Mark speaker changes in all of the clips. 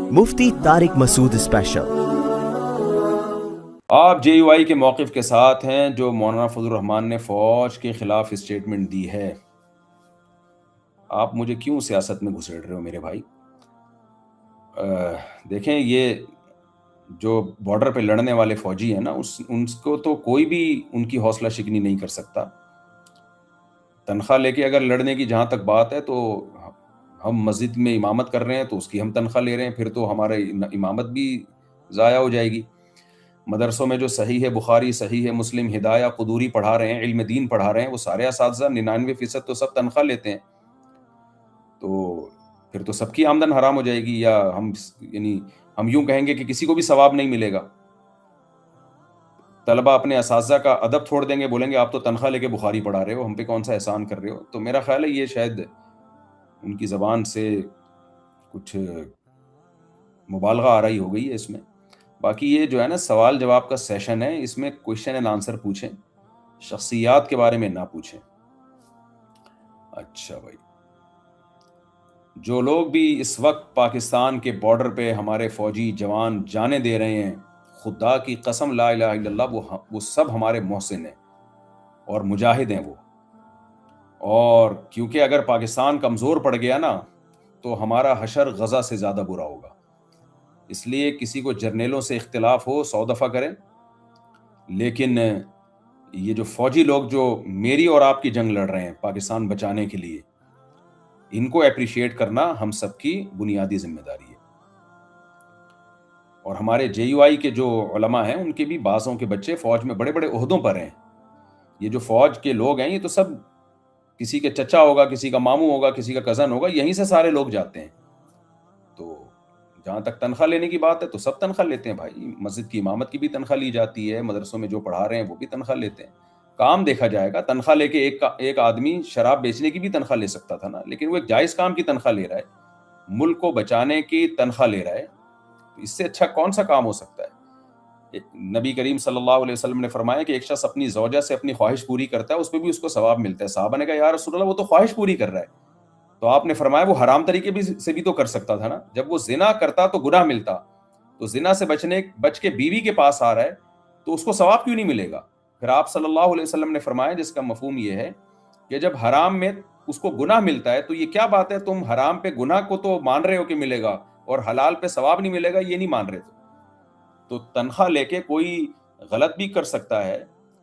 Speaker 1: मुफ्ती Tariq Masood special.
Speaker 2: आप JUI के मौक़िफ़ के साथ हैं जो मौलाना फजल रहमान ने फ़ौज के ख़िलाफ़ स्टेटमेंट दी है। आप मुझे क्यों सियासत में घुसेड़ रहे हो मेरे भाई? देखें, ये जो बॉर्डर पे लड़ने वाले फ़ौजी हैं ना, उनको तो कोई भी उनकी हौसला शिकनी नहीं कर सकता। तनख़्वाह लेके अगर लड़ने की जहाँ तक बात है, तो हम मस्जिद में इमामत कर रहे हैं तो उसकी हम तनख़्वाह ले रहे हैं, फिर तो हमारी इमामत भी ज़ाया हो जाएगी। मदरसों में जो सही है बुखारी, सही है मुस्लिम, हिदाया, कुदूरी पढ़ा रहे हैं, इल्म दीन पढ़ा रहे हैं, वो सारे असातिज़ा 99% तो सब तनख्वाह लेते हैं। तो फिर तो सबकी आमदन हराम हो जाएगी, या हम यूँ कहेंगे कि किसी को भी सवाब नहीं मिलेगा। तलबा अपने असातिज़ा का अदब छोड़ देंगे, बोलेंगे आप तो तनख्वाह लेके बुखारी पढ़ा रहे हो, हम पे कौन-सा एहसान कर रहे हो। तो मेरा ख़्याल है ये शायद उनकी ज़बान से कुछ मुबालगा आ रही हो गई है इसमें। बाकी ये जो है ना, सवाल जवाब का सेशन है, इसमें क्वेश्चन एंड आंसर पूछें, शख्सियात के बारे में ना पूछें। अच्छा भाई, जो लोग भी इस वक्त पाकिस्तान के बॉर्डर पे हमारे फौजी जवान जाने दे रहे हैं, खुदा की कसम ला इलाहा इल्लल्लाह, वो सब हमारे मोहसिन हैं और मुजाहिद हैं वो। और क्योंकि अगर पाकिस्तान कमज़ोर पड़ गया ना, तो हमारा हशर गज़ा से ज़्यादा बुरा होगा। इसलिए किसी को जर्नेलों से इख्तिलाफ हो 100 दफ़ा करें, लेकिन ये जो फौजी लोग जो मेरी और आपकी जंग लड़ रहे हैं पाकिस्तान बचाने के लिए, इनको एप्रिशिएट करना हम सबकी बुनियादी जिम्मेदारी है। और हमारे JUI के जो उलमा हैं, उनके भी बाज़ों के बच्चे फौज में बड़े बड़े ओहदों पर हैं। ये जो फौज के लोग हैं, ये तो सब किसी के चचा होगा, किसी का मामू होगा, किसी का कज़न होगा, यहीं से सारे लोग जाते हैं। तो जहाँ तक तनख्वाह लेने की बात है, तो सब तनख्वाह लेते हैं भाई। मस्जिद की इमामत की भी तनख्वाह ली जाती है, मदरसों में जो पढ़ा रहे हैं वो भी तनख्वाह लेते हैं। काम देखा जाएगा। तनख्वाह लेके एक आदमी शराब बेचने की भी तनख्वाह ले सकता था ना, लेकिन वो एक जायज़ काम की तनख्वाह ले रहा है, मुल्क को बचाने की तनख्वाह ले रहा है। तो इससे अच्छा कौन सा काम हो सकता है? नबी करीम सल्लल्लाहु अलैहि वसल्लम ने फरमाया कि एक शख्स अपनी ज़ौजा से अपनी ख्वाहिश पूरी करता है, उसपे भी उसको सवाब मिलता है। सहाबा ने कहा, या रसूल अल्लाह, वो तो ख्वाहिश पूरी कर रहा है। तो आपने फरमाया वो हराम तरीके से भी तो कर सकता था ना। जब वो जिना करता तो गुनाह मिलता, तो जिना से बच के बीवी के पास आ रहा है, तो उसको सवाब क्यों नहीं मिलेगा? फिर आप सल्लल्लाहु अलैहि वसल्लम ने फरमाया, जिसका मफहूम ये है कि जब हराम में उसको गुनाह मिलता है, तो ये क्या बात है, तुम हराम पे गुनाह को तो मान रहे हो कि मिलेगा और हलाल पे सवाब नहीं मिलेगा, ये नहीं मान रहे। तो तनख्वाह लेके कोई गलत भी कर सकता है,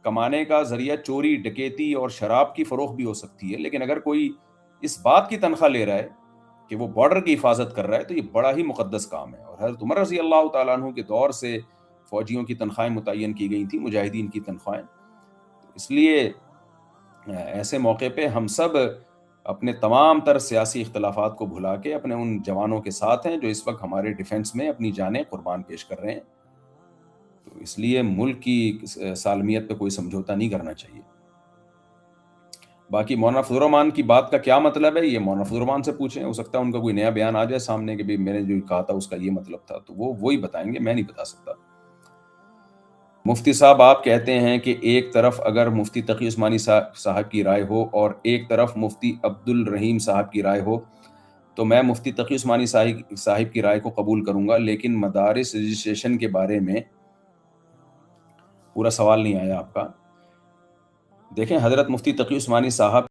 Speaker 2: कमाने का जरिया चोरी, डकैती और शराब की फरोख्त भी हो सकती है, लेकिन अगर कोई इस बात की तनख्वाह ले रहा है कि वो बॉर्डर की हिफाजत कर रहा है, तो ये बड़ा ही मुकद्दस काम है। और हज़रत उमर रज़ी अल्लाह तआला अन्हु के दौर से फ़ौजियों की तनख्वाहें मुतय्यन की गई थी, मुजाहिदीन की तनख्वाहें। तो इसलिए ऐसे मौके पे हम सब अपने तमाम तर सियासी इख्तिलाफ़ात को भुला के अपने उन जवानों के साथ हैं जो इस वक्त हमारे डिफेंस में अपनी जानें कुर्बान पेश कर रहे हैं। तो इसलिए मुल्क की सालमियत पे कोई समझौता नहीं करना चाहिए। बाकी मौलाना फजल रहमान की बात का क्या मतलब है, ये मौलाना फजल रहमान से पूछें। हो सकता है उनका कोई नया बयान आ जाए सामने कि भाई मैंने जो कहा था उसका ये मतलब था, तो वो ही बताएंगे, मैं नहीं बता सकता। मुफ्ती साहब, आप कहते हैं कि एक तरफ अगर मुफ्ती तकी उस्मानी साहब की राय हो और एक तरफ मुफ्ती अब्दुल रहीम साहब की राय हो, तो मैं मुफ्ती तकी उस्मानी साहिब की राय को कबूल करूंगा। लेकिन मदारिस रजिस्ट्रेशन के बारे में पूरा सवाल नहीं आया आपका। देखें, हज़रत मुफ्ती तकी उस्मानी साहब